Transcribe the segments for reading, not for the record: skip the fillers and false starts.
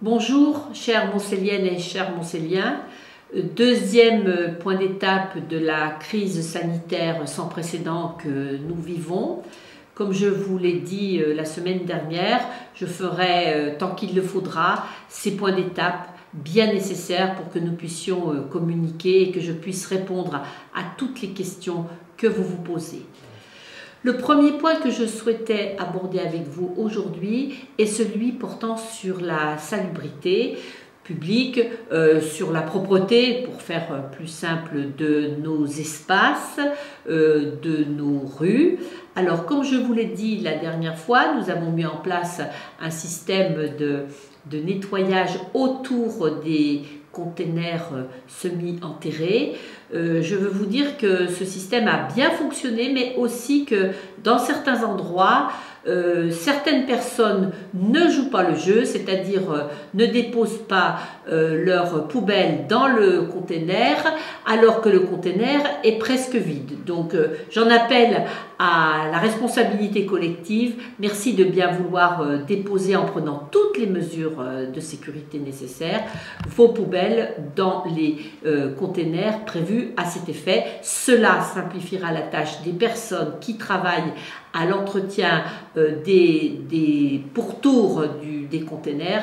Bonjour, chères Montcelliennes et chers Montcelliens. Deuxième point d'étape de la crise sanitaire sans précédent que nous vivons. Comme je vous l'ai dit la semaine dernière, je ferai, tant qu'il le faudra, ces points d'étape bien nécessaires pour que nous puissions communiquer et que je puisse répondre à toutes les questions que vous vous posez. Le premier point que je souhaitais aborder avec vous aujourd'hui est celui portant sur la salubrité publique, sur la propreté, pour faire plus simple, de nos espaces, de nos rues. Alors, comme je vous l'ai dit la dernière fois, nous avons mis en place un système de nettoyage autour des containers semi-enterrés. Je veux vous dire que ce système a bien fonctionné, mais aussi que dans certains endroits, certaines personnes ne jouent pas le jeu, c'est-à-dire ne déposent pas leur poubelle dans le conteneur alors que le conteneur est presque vide. Donc j'en appelle à la responsabilité collective. Merci de bien vouloir déposer en prenant toutes les mesures de sécurité nécessaires vos poubelles dans les conteneurs prévus à cet effet. Cela simplifiera la tâche des personnes qui travaillent à l'entretien des pourtours des conteneurs.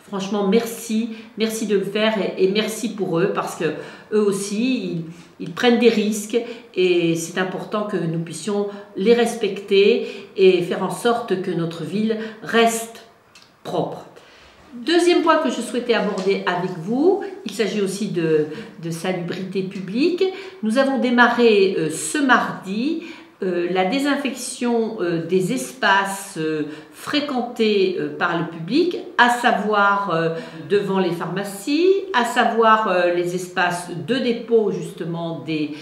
Franchement, merci de le faire et merci pour eux parce que eux aussi, ils prennent des risques et c'est important que nous puissions les respecter et faire en sorte que notre ville reste propre. Deuxième point que je souhaitais aborder avec vous, il s'agit aussi de salubrité publique. Nous avons démarré ce mardi la désinfection des espaces fréquentés par le public, à savoir devant les pharmacies, à savoir les espaces de dépôt justement des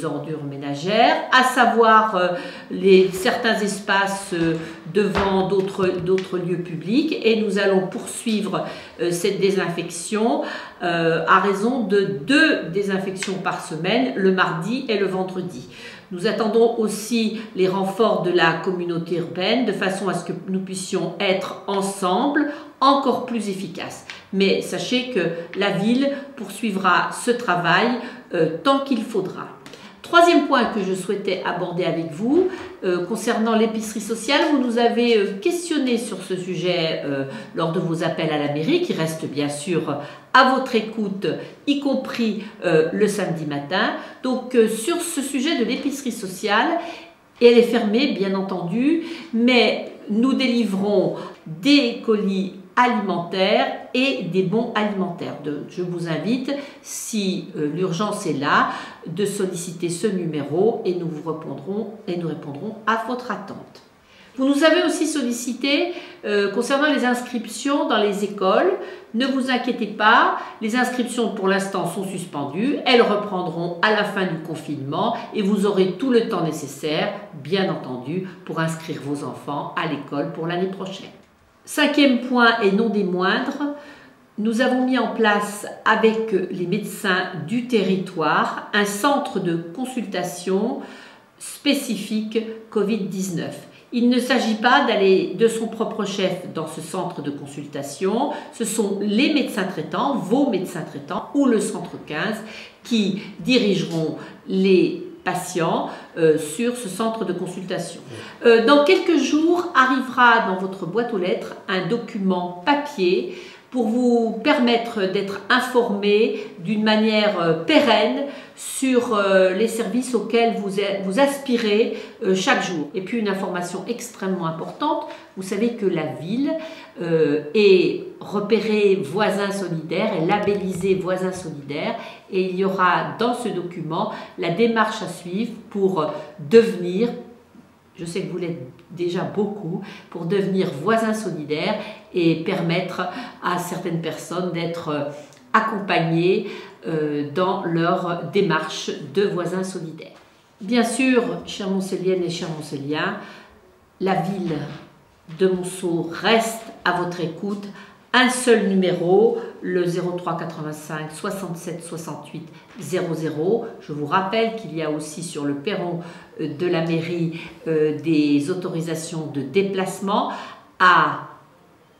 ordures ménagères, à savoir certains espaces devant d'autres lieux publics, et nous allons poursuivre cette désinfection à raison de 2 désinfections par semaine, le mardi et le vendredi. Nous attendons aussi les renforts de la communauté urbaine de façon à ce que nous puissions être ensemble encore plus efficaces. Mais sachez que la ville poursuivra ce travail tant qu'il faudra. Troisième point que je souhaitais aborder avec vous, concernant l'épicerie sociale, vous nous avez questionné sur ce sujet lors de vos appels à la mairie, qui restent bien sûr à votre écoute, y compris le samedi matin. Donc sur ce sujet de l'épicerie sociale, et elle est fermée bien entendu, mais nous délivrons des colis alimentaires et des bons alimentaires. Je vous invite, si l'urgence est là, de solliciter ce numéro et nous vous répondrons à votre attente. Vous nous avez aussi sollicité concernant les inscriptions dans les écoles. Ne vous inquiétez pas, les inscriptions pour l'instant sont suspendues. Elles reprendront à la fin du confinement et vous aurez tout le temps nécessaire, bien entendu, pour inscrire vos enfants à l'école pour l'année prochaine. Cinquième point et non des moindres, nous avons mis en place avec les médecins du territoire un centre de consultation spécifique Covid-19. Il ne s'agit pas d'aller de son propre chef dans ce centre de consultation, ce sont les médecins traitants, vos médecins traitants ou le centre 15 qui dirigeront les patients sur ce centre de consultation. Dans quelques jours arrivera dans votre boîte aux lettres un document papier pour vous permettre d'être informé d'une manière pérenne sur les services auxquels vous aspirez chaque jour. Et puis une information extrêmement importante, vous savez que la ville est repérée voisin solidaire, est labellisée voisin solidaire, et il y aura dans ce document la démarche à suivre pour devenir, je sais que vous l'êtes déjà beaucoup, pour devenir voisin solidaire et permettre à certaines personnes d'être accompagnées dans leur démarche de voisins solidaires. Bien sûr, chères Montcelliennes et chers Montcelliens, la ville de Monceau reste à votre écoute. Un seul numéro, le 03 85 67 68 00. Je vous rappelle qu'il y a aussi sur le perron de la mairie des autorisations de déplacement à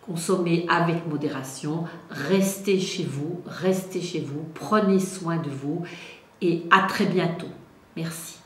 consommez avec modération, restez chez vous, prenez soin de vous et à très bientôt. Merci.